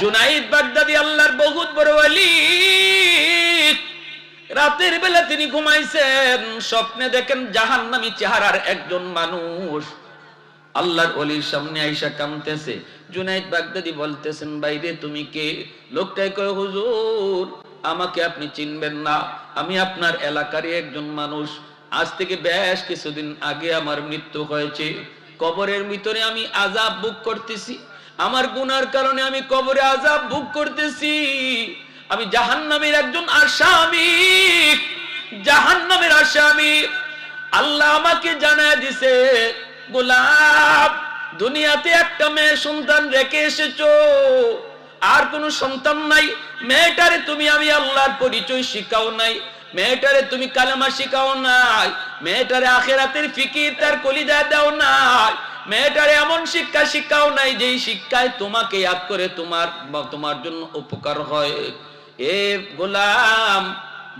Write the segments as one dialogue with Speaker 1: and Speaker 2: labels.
Speaker 1: জুনাইদ বাগদাদি আল্লাহর বহুত বড় ওলি। রাতের বেলা তিনি ঘুমাইছেন, স্বপ্নে দেখেন জাহান্নামী চেহারার একজন মানুষ আল্লাহর ওলির সামনে আইসা কাঁদতেছে। জুনাইদ বাগদাদি বলতেছেন, বাইরে তুমি কে? লোকটাই কয়, হুজুর আমাকে আপনি চিনবেন না, আমি আপনার এলাকারই একজন মানুষ। আজ থেকে বেশ কিছুদিন আগে আমার মৃত্যু হয়েছে। কবরের ভিতরে আমি আযাব ভোগ করতেছি, আমার গুনার কারণে আমি কবরে আযাব ভোগ করতেছি। আমি জাহান্নামের একজন আসামি, জাহান্নামের আসামি। আল্লাহ আমাকে জানায় দিছে, গোলাম দুনিয়াতে একটা মেয়ে সন্তান রেখে এসেছো, আর কোনো সন্তান নাই। মেয়েটারে তুমি আমি আল্লাহর পরিচয় শিখাও নাই, মেয়েটারে তুমি কালেমা শিখাও নাই, মেয়েটারে আখিরাতের ফিকির তার কলিজা দাও নাই, মেয়েটারে এমন শিক্ষা শিখাও নাই যেই শিক্ষায় তোমাকে ইয়াদ করে তোমার জন্য উপকার হয়। এ গোলাম,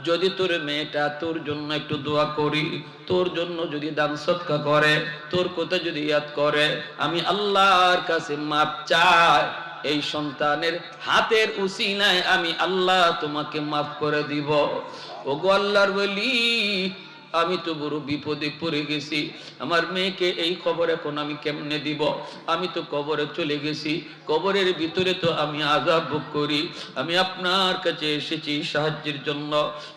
Speaker 1: যদি তোর মেয়েটা তোর জন্য একটু দোয়া করি, তোর জন্য যদি দান সদকা করে, তোর কথা যদি ইয়াদ করে, আমি আল্লাহর কাছে মাপ চাই, এই সন্তানের হাতের উসিলায় আমি আল্লাহ তোমাকে মাফ করে দিব। ওগো আল্লাহর ওলি, আমি তো বড় বিপদে পড়ে গেছি, আমার মেয়েকে এই খবর এখন আমি কেমনে দিব? আমি তো কবরে চলে গেছি, কবরের ভিতরে তো আমি আযাব ভোগ করি। আমি আপনার কাছে এসেছি সাহায্যের জন্য।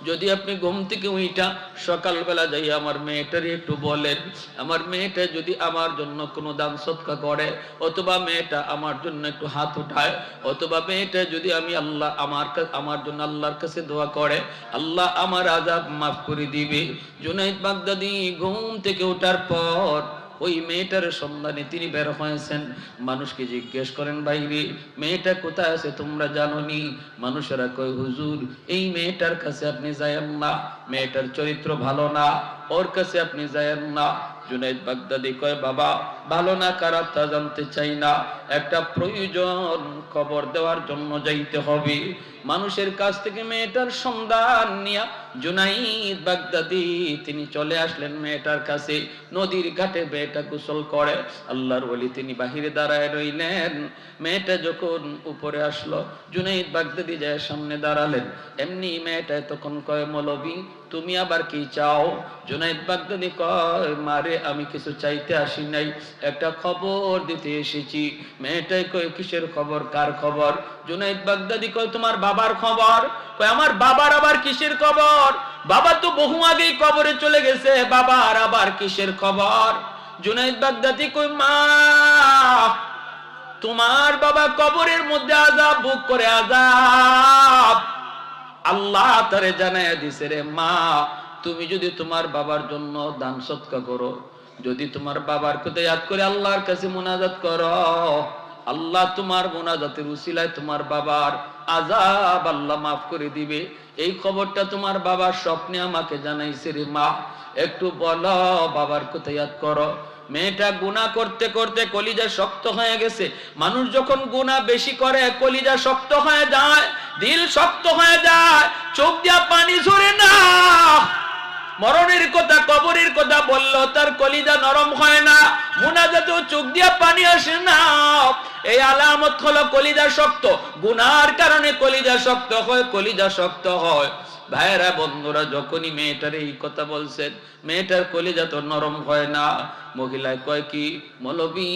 Speaker 1: যদি আপনি ঘুম থেকে উইটা সকালবেলা যাই আমার মেয়েটারে একটু বলেন, আমার মেয়েটা যদি আমার জন্য কোনো দান সদকা করে, অথবা মেয়েটা আমার জন্য একটু হাত উঠায়, অথবা মেয়েটা যদি আমি আমার জন্য আল্লাহর কাছে দোয়া করে, আল্লাহ আমার আযাব মাফ করে দিবে। জুনাইদ বাগদাদি ঘুম থেকে ওঠার পর ওই মেয়েটার সন্ধানে তিনি বের হয়েছেন। মানুষকে জিজ্ঞেস করেন, বাইরে মেয়েটা কোথায় আছে তোমরা জানোনি? মানুষেরা কয়, হুজুর এই মেয়েটার কাছে আপনি যায়েন না, মেয়েটার চরিত্র ভালো না, ওর কাছে আপনি যায়েন না। জুনাইদ বাগদাদি কয়, বাবা ভালো না খারাপ তা জানতে চাই না, একটা প্রয়োজন খবর দেওয়ার জন্য যাইতে হবে। মানুষের কাছ থেকে মেয়েটার সন্ধান নিয়া জুনাইদ বাগদাদি তিনি চলে আসলেন মেয়েটার কাছে। নদীর ঘাটে মেয়েটা গোসল করে, আল্লাহর ওলি তিনি বাহিরে দাঁড়ায় রইলেন। মেয়েটা যখন উপরে আসলো, জুনাইদ বাগদাদি যায় সামনে দাঁড়ালেন। এমনি মেয়েটা তখন কয়, মৌলবী তুমি আবার কি চাও? জুনাইদ বাগদাদি কয়, মারে আমি কিছু চাইতে আসি নাই, একটা খবর দিতে এসেছি। মেয়েটাই কয়, কিসের খবর, কার খবর? জুনাইদ বাগদাদি কয়, তোমার বাবার খবর। কয়, আমার বাবার আবার কিসের খবর? বাবা তো বহু আগেই কবরে চলে গেছে, বাবার আবার কিসের খবর? জুনাইদ বাগদাদি কয়, মা তোমার বাবা কবরের মধ্যে আযাব ভোগ করে, আযাব আল্লাহ তারে জানায়া দিছে, রে মা তুমি যদি তোমার বাবার জন্য দান সদকা করো, যদি তোমার বাবার কথা ইয়াদ করে আল্লাহর কাছে মুনাজাত করো, আল্লাহ তোমার মুনাজাতের উসিলায় তোমার বাবার আযাব আল্লাহ মাফ করে দিবে। এই খবরটা তোমার বাবার স্বপ্নে আমাকে জানাইছে রে মা, একটু বলো বাবার কথা ইয়াদ করো। মেয়েটা গুনাহ করতে করতে কলিজা শক্ত হয়ে গেছে। মানুষ যখন গুনাহ বেশি করে কলিজা শক্ত হয়ে যায়, দিল শক্ত হয়ে যায়, চোখ দিয়া পানি ঝরে না। মরণের কথা কবরের কথা বললো তার কলিজা নরম হয় না, মুনাজাতে চোখ দিয়া পানি আসে না। এই আলামত হলো কলিজা শক্ত। গুনার কারণে কলিজা শক্ত হয়, কলিজা শক্ত হয়। ভাইরা বন্ধুরা, যখনই মেয়েটার এই কথা বলছেন, মেয়েটার কলিজা তো নরম হয় না। মহিলায় কয়, কি মৌলবী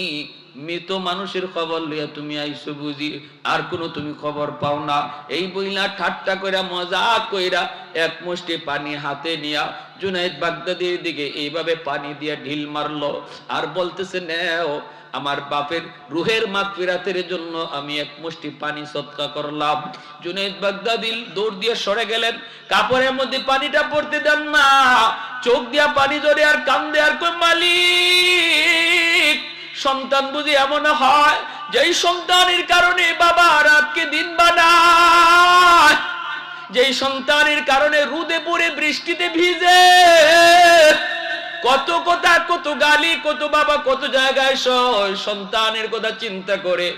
Speaker 1: মৃত মানুষের খবর লইয়া তুমি আইছো বুঝি, আর কোনো তুমি খবর পাও না? এই বইলা ঠাট্টা কইরা মজাক কইরা এক মুষ্টি পানি হাতে নিয়া জুনাইদ বাগদাদির দিকে এইভাবে পানি দিয়া ঢিল মারলো, আর বলতেছে, নেও আমার বাপের রুহের মাগফিরাতের জন্য আমি এক মুষ্টি পানি সদকা করলাম। জুনাইদ বাগদাদি দৌড় দিয়ে সরে গেলেন, কাপড়ের মধ্যে পানিটা পড়তে দেন না, চোখ দিয়া পানি ধরে আর কান্দে, আর কই, মালিক সন্তান বুঝি এমন হয় যেই সন্তানের কারণে বাবা রাতকে দিন বানায়, যেই সন্তানের কারণে রোদে পড়ে বৃষ্টিতে ভিজে, কত কথা, কত গালি, কত বাবা কত জায়গায় সন্তানের কথা চিন্তা করে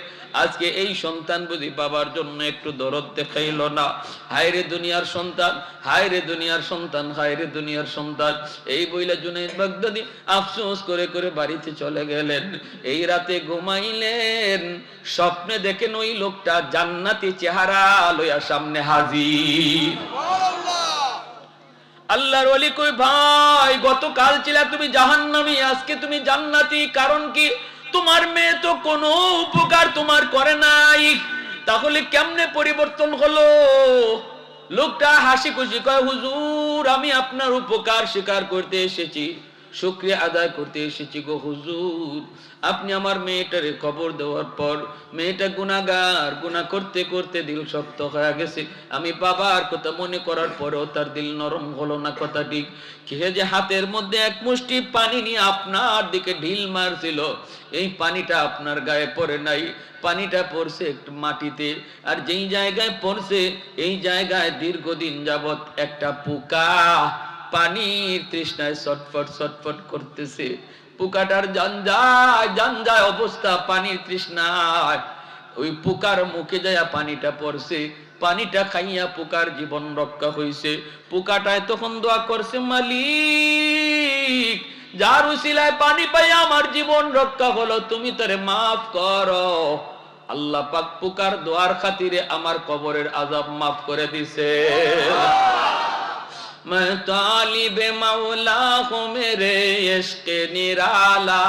Speaker 1: আজকে এই সন্তান বুঝি বাবার জন্য একটু দরদ দেখাইল না। হায় রে দুনিয়ার সন্তান, হায় রে দুনিয়ার সন্তান, হায় রে দুনিয়ার সন্তান। এই বইলা জুনাইদ বাগদাদী আফসোস করে করে বাড়িতে চলে গেলেন। এই রাতে ঘুমাইলেন, স্বপ্নে দেখেন ওই লোকটা জান্নাতি চেহারা লইয়া সামনে হাজির। আল্লাহর ওলি কই, ভাই গতকাল ছিলা তুমি জাহান্নামী, আজকে তুমি জান্নাতি, কারণ কি? তোমার মেয়ে তো কোনো উপকার তোমার করে নাই, তাহলে কেমনে পরিবর্তন হলো? লোকটা হাসি খুশি কয়, হুজুর আমি আপনার উপকার স্বীকার করতে এসেছি, শুকরিয়া আদায় করতে এসেছি গো হুজুর। আপনি আমার মেয়েটারে খবর দেওয়ার পর মেয়েটা গুনাহগার, গুনাহ করতে করতে দিল শক্ত হয়ে গেছে। আমি বাবার কথা মনে করার পরেও তার দিল নরম হলো না, কথা ঠিক। কে যে হাতের মধ্যে এক মুষ্টি পানি নিয়ে আপনার দিকে ঢিল মারছিল, এই পানিটা আপনার গায়ে পড়ে নাই, পানিটা পড়ছে একটু মাটিতে। আর যেই জায়গায় পড়ছে এই জায়গায় দীর্ঘদিন যাবত একটা পোকা পানির তৃষ্ণায় ছটফট ছটফট করতেছে। পোকাটার জানজায় জানজায় অবস্থা, পানির তৃষ্ণায় ওই পোকার মুখে যায় পানিটা পড়ছে, পানিটা খাইয়া পোকার জীবন রক্ষা হইছে। পোকাটায় তখন দোয়া করছে, মালিক যার উসিলায় পানি পাই আমার জীবন রক্ষা হলো, তুমি তারে মাফ করো। আল্লাহ পাক পোকার দোয়ার খাতিরে আমার কবরের আযাব মাফ করে দিছে। मैं तालिब मौला हूँ मेरे इश्क निराला,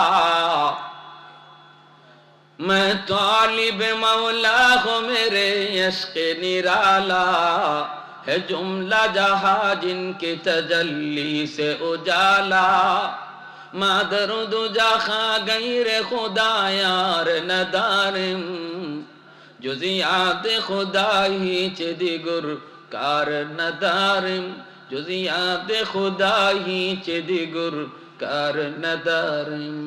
Speaker 1: मैं तालिब मौला हूँ मेरे इश्क निराला, है जुमला जहां जिनके तजल्ली से उजाला, मादर दुजा खा गैर खुदा यार नदारिम, जुजियात खुदा ही चेदिगुर कार नदारिम, जुजियात खुदा ही चेदिगुर कार नदारिम।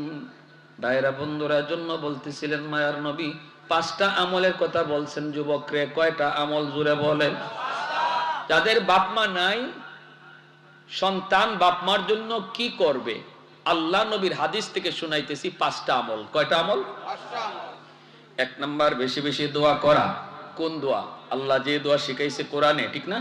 Speaker 1: ভাইরা বন্ধুরা, জন্য বলতেছিলেন মায়ার নবী 5টা আমলের কথা বলছেন যুবকরে। কয়টা আমল জুড়ে বলেন? যাদের বাপ মা নাই, সন্তান বাপ মার জন্য কি করবে? আল্লাহ নবীর হাদিস থেকে শুনাইতেছি 5টা আমল। কয়টা আমল? 5টা আমল। 1 নাম্বার, বেশি বেশি দোয়া করা। কোন দোয়া? আল্লাহ যে দোয়া শিখাইছে কোরআনে, ঠিক না?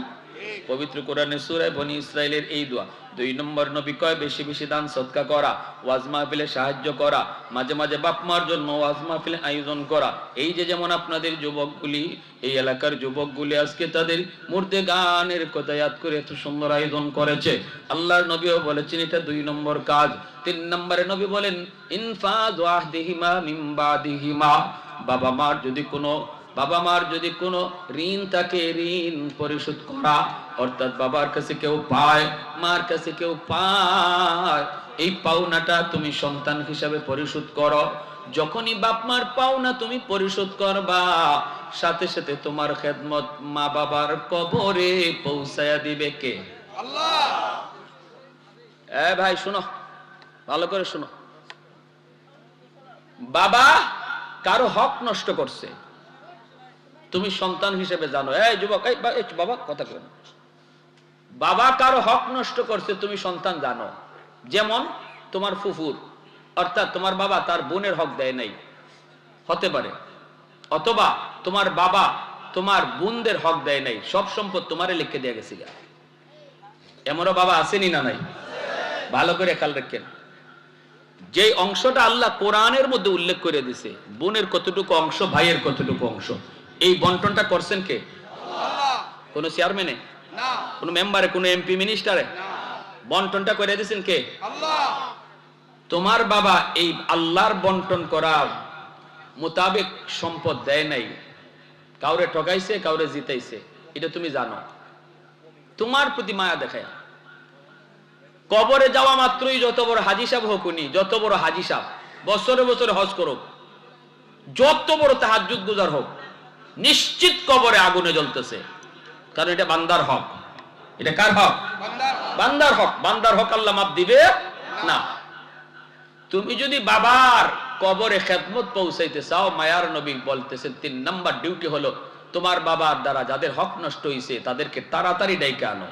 Speaker 1: পবিত্র কোরআনে সূরা বনি ইসরাইলের এই দোয়া। 2 নম্বর, নবী কয় বেশি বেশি দান সদকা করা, ওয়াজ মাহফিলে সাহায্য করা, মাঝে মাঝে বাপ মার জন্য ওয়াজ মাহফিলে আয়োজন করা। এই যে যেমন আপনাদের যুবকগুলি, এই এলাকার যুবকগুলি আজকে তাদের মুর্দে গানের কথা ইয়াদ করে এত সুন্দর আয়োজন করেছে, আল্লাহর নবীও বলেছেন এটা 2 নম্বর কাজ। 3 নম্বরে নবী বলেন ইনফাজ ওয়াহদিহিমা মিন বাদিহিমা, বাবা মার যদি কোনো ঋণ থাকে ঋণ পরিশোধ করা, অর্থাৎ বাবার কাছে কেউ পায়, মার কাছে কেউ পায়, এই পাওনাটা তুমি সন্তান হিসাবে পরিশোধ করো। যখনই বাপ মার পাওনা তুমি পরিশোধ করবা, সাথে সাথে তোমার খেদমত মা বাবার কবরে পৌঁছায়া দিবে কে? আল্লাহ। ভাই শুনো, ভালো করে শুনো। বাবা কারো হক নষ্ট করছে, তুমি সন্তান হিসেবে জানো। এই যুবক, বাবা কথা কই না। বাবা কারো হক নষ্ট করছে তুমি সন্তান জানো। যেমন তোমার ফুফুর, অর্থাৎ তোমার বাবা তার বোনের হক দেয় নাই, হতে পারে। অথবা তোমার বাবা তোমার বোনদের হক দেয় নাই, সব সম্পদ তোমারে লিখে দিয়ে গেছে। এমনও বাবা আসেনি না নাই? ভালো করে খেয়াল রাখেন। যে অংশটা আল্লাহ কোরআনের মধ্যে উল্লেখ করে দিছে, বোনের কতটুকু অংশ, ভাইয়ের কতটুকু অংশ, এই বন্টনটা করছেন কে? আল্লাহ। কোন চেয়ারম্যানে না, কোন মেম্বারে, কোন এমপি মিনিস্টারে না, বন্টনটা করে দিয়েছেন কে? আল্লাহ। তোমার বাবা এই আল্লাহর বন্টন করা মোতাবেক সম্পদ দেয় নাই, কাউরে ঠকাইছে, কাউরে জিতাইছে, এটা তুমি জানো। তোমার প্রতি মায়া দেখায় কবরে যাওয়া মাত্রই যত বড় হাজি সাহেব হোক, উনি যত বড় হাজি সাহেব, বছরে বছরে হজ করুক, যত বড় তাহাজ্জুদ গুজার হোক, নিশ্চিত কবরে আগুনে জ্বলতেছে, কারণ এটা বান্দার হক। এটা কার হক? বান্দার হক। বান্দার হক আল্লাহ মাফ দিবে না। তুমি যদি বাবার কবরে খেদমত পৌঁছাইতে চাও, মায়ার নবী বলতেছেন 3 নাম্বার ডিউটি হলো তোমার বাবার দ্বারা যাদের হক নষ্ট হয়েছে তাদেরকে তাড়াতাড়ি ডাইকে আনো।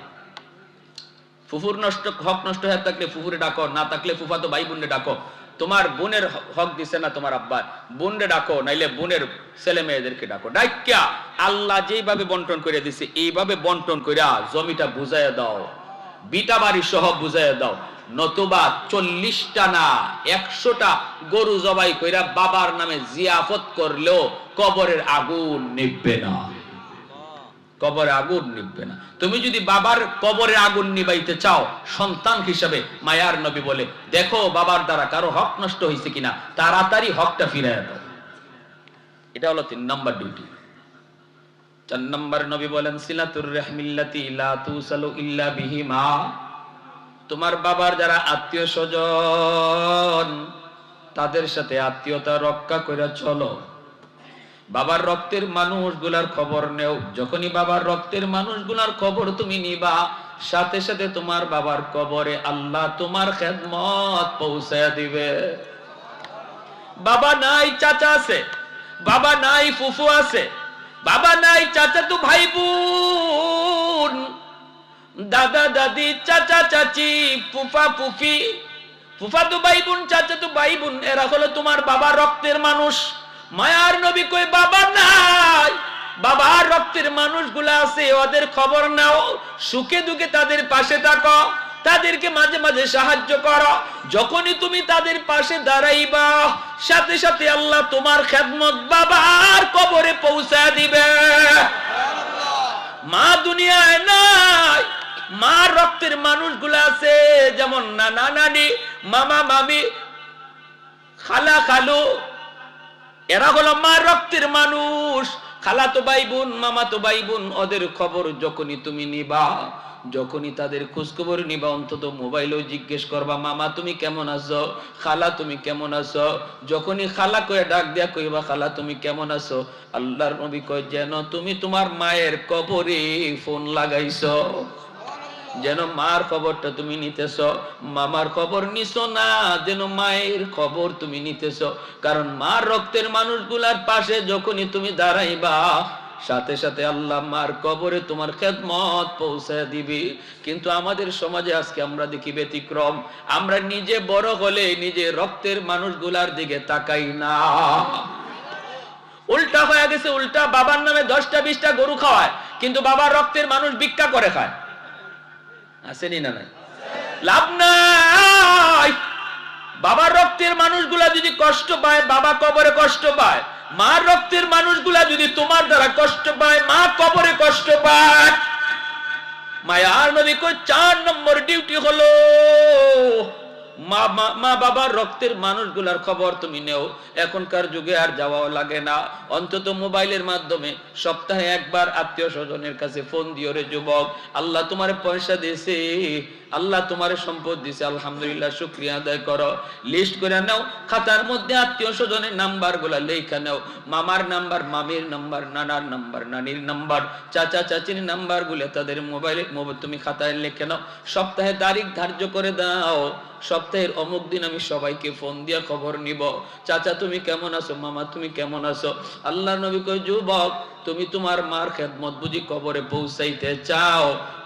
Speaker 1: ফুফুর হক নষ্ট হয়ে থাকলে ফুফুরে ডাকো, না থাকলে ফুফাতো ভাই বোনে ডাকো, তোমার বোনের হক দিছে না তোমার আব্বা, বোনরে ডাকো, নাইলে বোনের ছেলে মেয়েদেরকে ডাকো। ডাকিয়া আল্লাহ যেইভাবে বন্টন করে দিছে এইভাবে বন্টন কইরা জমিটা বুঝাইয়া দাও, বিটা বাড়ি সহ বুঝাইয়া দাও। নতুবা 40টা না 100টা গরু জবাই কইরা বাবার নামে জিয়াফত করলেও কবরের আগুন নিভবে না, কবরে আগুন নিভবে না। তুমি যদি বাবার কবরে আগুন নিবাইতে চাও সন্তান হিসাবে, মায়ার নবী বলে দেখো বাবার দ্বারা কারো হক নষ্ট হয়েছে কিনা, তাড়াতাড়ি হকটা ফিরাইয়া দাও। এটা হলো 3 নম্বর ডিউটি। 4 নম্বর নবী বলেন সিলাতুর রাহমিল্লাতি লা তুসালু ইল্লা বিহিমা। তোমার বাবার যারা আত্মীয় স্বজন তাদের সাথে আত্মীয়তা রক্ষা করে চলো। বাবার রক্তের মানুষগুলার খবর নেও। যখনই বাবার রক্তের মানুষগুলার খবর তুমি নিবা, সাথে সাথে তোমার বাবার কবরে আল্লাহ তোমার খেদমত পৌঁছায় দিবে। বাবা নাই চাচা আছে, বাবা নাই ফুফু আছে, বাবা নাই চাচা তো ভাই বোন, দাদা দাদি, চাচা চাচি, ফুফা ফুফি, ফুফা তো ভাই বোন, চাচা তো ভাই বোন, এরা হলো তোমার বাবার রক্তের মানুষ। মায়ার নবী কই বাবা নাই, বাবার রক্তের মানুষগুলা আছে, ওদের খবর নাও, সুখে দুঃখে তাদের পাশে থাকো, তাদেরকে মাঝে মাঝে সাহায্য করো। যখনই তুমি তাদের পাশে দাঁড়াইবা, সাথে সাথে আল্লাহ তোমার খেদমত বাবার কবরে পৌঁছায় দিবে। মা দুনিয়ায় নাই, মা রক্তের মানুষগুলা আছে, যেমন নানা নানি, মামা মামি, খালা খালু, এরা হলো মা রক্তের মানুষ। খালাতো ভাই বোন, মামাতো ভাই বোন, ওদের খবর যখনই তুমি নিবা, যখনই তাদের খোঁজ খবর নিবা, অন্তত মোবাইলেও জিজ্ঞেস করবা মামা তুমি কেমন আছো, খালা তুমি কেমন আছো। যখনই খালা কয়ে ডাক দিয়া কইবা খালা তুমি কেমন আছো, আল্লাহর নবী কয় যেন তুমি তোমার মায়ের কবরে ফোন লাগাইছো, যেন মার খবরটা তুমি নিতেছ, মামার খবর নিছো না, যেন মায়ের খবর তুমি নিতেছ। কারণ মার রক্তের মানুষগুলার পাশে যখনই তুমি দাঁড়াইবা, সাথে সাথে আল্লাহ মার কবরে তোমার খেদমত পৌঁছায় দিবি। কিন্তু আমাদের সমাজে আজকে আমরা দেখি ব্যতিক্রম। আমরা নিজে বড় হলে নিজে রক্তের মানুষগুলার দিকে তাকাই না, উল্টা হয়ে গেছে। উল্টা বাবার নামে 10টা 20টা গরু খাওয়ায়, কিন্তু বাবার রক্তের মানুষ ভিক্ষা করে খায়। আসেনি না নাই? লাভ নাই। বাবার রক্তের মানুষগুলা যদি কষ্ট পায়, বাবা কবরে কষ্ট পায়। মার রক্তের মানুষগুলা যদি তোমার দ্বারা কষ্ট পায়, মা কবরে কষ্ট পায়। মায়ার নবী কই 4 নম্বর ডিউটি হলো মা বাবার রক্তের মানুষগুলার খবর তুমি নেও। এখনকার যুগে আর যাওয়াও লাগে না, অন্তত মোবাইলের মাধ্যমে সপ্তাহে একবার আত্মীয় স্বজনের কাছে ফোন দিও রে যুবক। আল্লাহ তোমার পয়সা দিয়েছে, আল্লাহ তোমার সম্পদ দিয়েছে, আলহামদুলিল্লাহ শুকরিয়া আদায় করো। লিস্ট করে নাও, খাতার মধ্যে আত্মীয় স্বজনের নাম্বার গুলা লেখা নাও। মামার নাম্বার, মামির নাম্বার, নানার নাম্বার, নানির নাম্বার, চাচা চাচির নাম্বার গুলো তাদের মোবাইলে তুমি খাতায় লিখে নাও। সপ্তাহে তারিখ ধার্য করে দাও, সপ্তাহের অমুক দিন আমি সবাইকে ফোন দিয়ে খবর নিব। চাচা তুমি কেমন আছো, মামা তুমি কেমন আছো। আল্লাহর নবী কয় যুবক তুমি তোমার মার খেদমত বুঝি কবরে পৌঁছাইতে চাও,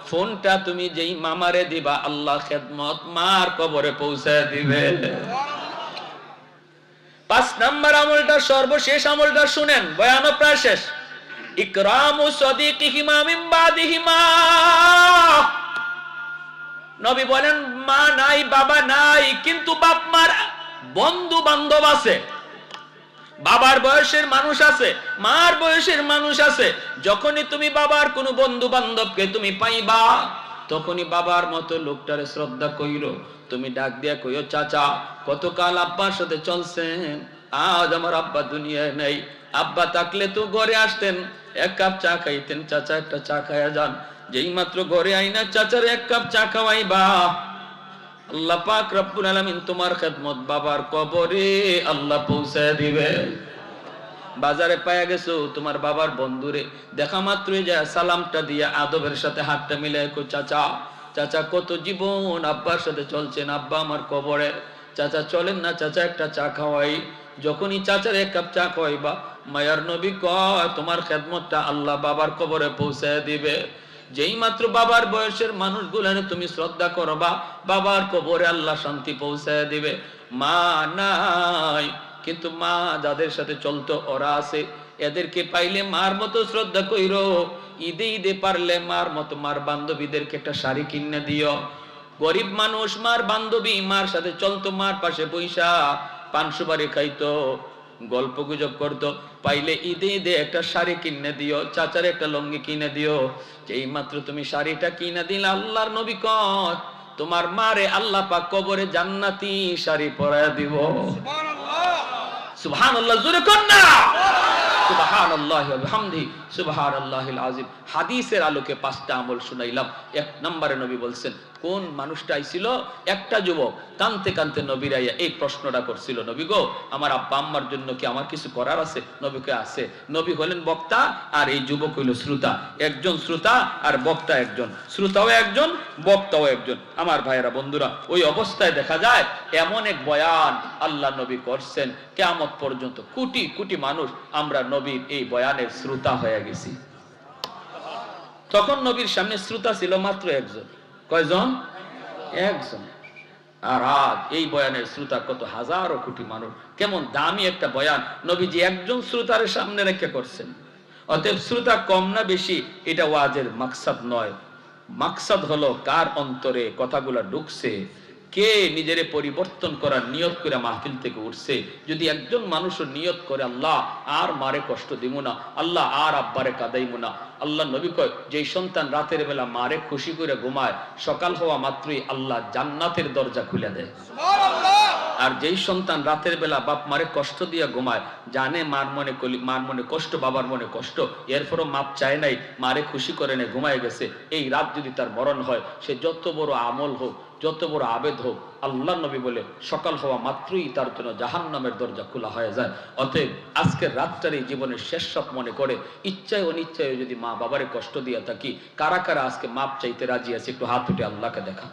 Speaker 1: ফোনটা তুমি যেই মামারে দিবা, আল্লাহ খেদমত মার কবরে পৌঁছায় দিবে। 5 নাম্বার আমলটা, সর্বশেষ আমলটা শুনেন, বয়ান প্রায় শেষ। ইকরামু সাদিকিহিমা মিন বাদিহিমা। নবী বলেন মা নাই, বাবা নাই, কিন্তু বাপ মার বন্ধু বান্ধব আছে। বাবার বয়সের মানুষ আছে, মার বয়সের মানুষ আছে। যখনই তুমি বাবার কোন বন্ধু বান্ধবকে তুমি পাইবা, তখনই বাবার মতো লোকটারে শ্রদ্ধা কইরো। তুমি ডাক দিয়া কইও চাচা কতকাল আব্বার সাথে চলছেন, আজ আমার আব্বা দুনিয়ায় নাই। আব্বা থাকলে তো ঘরে আসতেন, 1 কাপ চা খাইতেন, চাচা একটা চা খাইয়া যান। যেই মাত্র ঘরে আইনা চাচার 1 কাপ চা খাওয়াইবা, আল্লাহ পাক রব্বুল আলামিন তোমার খেদমত বাবার কবরে আল্লাহ পৌঁছায় দিবে। বাজারে পায়া গেছো তোমার বাবার বন্ধুরে, দেখা মাত্রই যায় সালামটা দিয়া আদবের সাথে হাতটা মিলাই কো চাচা, চাচা কত জীবন আব্বার সাথে চলছেন, আব্বা আমার কবরে, চাচা চলেন না চাচা একটা চা খাওয়াই। যখনই চাচার 1 কাপ চা খাওয়াইবা, মায়ার নবী কয় তোমার খেদমতটা আল্লাহ বাবার কবরে পৌঁছায় দিবে। যেই মাত্র বাবার বয়সের মানুষগুলানে তুমি শ্রদ্ধা করবা, বাবার কবরে আল্লাহ শান্তি পৌঁছায় দিবে। মা নাই, কিন্তু মা যাদের সাথে চলতো ওরা আছে। এদেরকে পাইলে মার মতো শ্রদ্ধা কইরো। ঈদে ঈদে পারলে মার মতো মার বান্ধবীদেরকে একটা শাড়ি কিনে দিও। গরিব মানুষ, মার বান্ধবী, মার সাথে চলতো, মার পাশে বৈশা পান সুপারি খাইতো, গল্প গুজব করতো, পাইলে ঈদে ঈদে একটা শাড়ি কিনে দিও, চাচার একটা লুঙ্গি কিনে দিও। যেই মাত্র তুমি শাড়িটা কিনে দিলে, আল্লাহর নবী কয় তোমার মারে আল্লাহ পাক কবরে জান্নাতি শাড়ি পরায় দিব। সুবহানাল্লাহ, সুবহানাল্লাহ, জোরে কোন না সুবহানাল্লাহি ওয়া বিহামদিহি সুবহানাল্লাহিল আযীম। হাদিসের আলোকে 5টা আমল শুনাইলাম। 1 নম্বরে নবী বলছেন, কোন মানুষটা আইছিল, একটা যুবক কানতে কানতে নবীর আইয়া এই প্রশ্নটা করছিল, নবী গো, আমার আব্বা আম্মার জন্য কি আমার কিছু করার আছে? নবীকে আছে। নবী হলেন বক্তা আর এই যুবক হইল শ্রোতা। একজন শ্রোতা আর বক্তা একজন, শ্রোতাও একজন, বক্তাও একজন। আমার ভাইয়েরা, বন্ধুরা, ওই অবস্থায় দেখা যায় এমন এক বয়ান আল্লাহ নবী করছেন, কিয়ামত পর্যন্ত কোটি কোটি মানুষ আমরা নবীর এই বয়ানের শ্রোতা হয়ে গেছি। তখন নবীর সামনে শ্রোতা ছিল মাত্র একজন। কয়জন? একজন। আর আজ এই বয়ানের শ্রোতা কত হাজারো কোটি মানুষ। কেমন দামি একটা বয়ান নবীজি একজন শ্রোতার সামনে রেখে করছেন। অতএব শ্রোতা কম না বেশি এটা ওয়াজের মাকসাদ নয়। মাকসাদ হলো কার অন্তরে কথাগুলা ঢুকছে, কে নিজেরে পরিবর্তন করার নিয়ত করে মাহফিল থেকে উঠছে। যদি একজন মানুষও নিয়ত করে আল্লাহ আর মারে কষ্ট দিব না, আল্লাহ আর আব্বারে কাঁদাইব না। আল্লাহ নবী কয়, যেই সন্তান রাতের বেলা মারে খুশি করে ঘুমায়, সকাল হওয়া মাত্রই আল্লাহ জান্নাতের দরজা খুলে দেয়। আর যেই সন্তান রাতের বেলা বাপ মারে কষ্ট দিয়া ঘুমায়, জানে মার মনে কষ্ট, বাবার মনে কষ্ট, এরপরও মাপ চায় নাই, মারে খুশি করে নে ঘুমায় গেছে, এই রাত যদি তার মরণ হয়, সে যত বড় আমল হোক, যত বড় আবেদ হোক, আল্লাহ নবী বলে সকাল হওয়া মাত্রই তার জন্য জাহান্নামের দরজা খোলা হয়ে যায়। অতএব আজকের রাতটার এই জীবনের শেষ সব মনে করে ইচ্ছায় অনিচ্ছায় যদি মা বাবারে কষ্ট দিয়ে থাকি, কারা কারা আজকে মাপ চাইতে রাজি আছে? একটু হাত উঠে আল্লাহকে দেখা।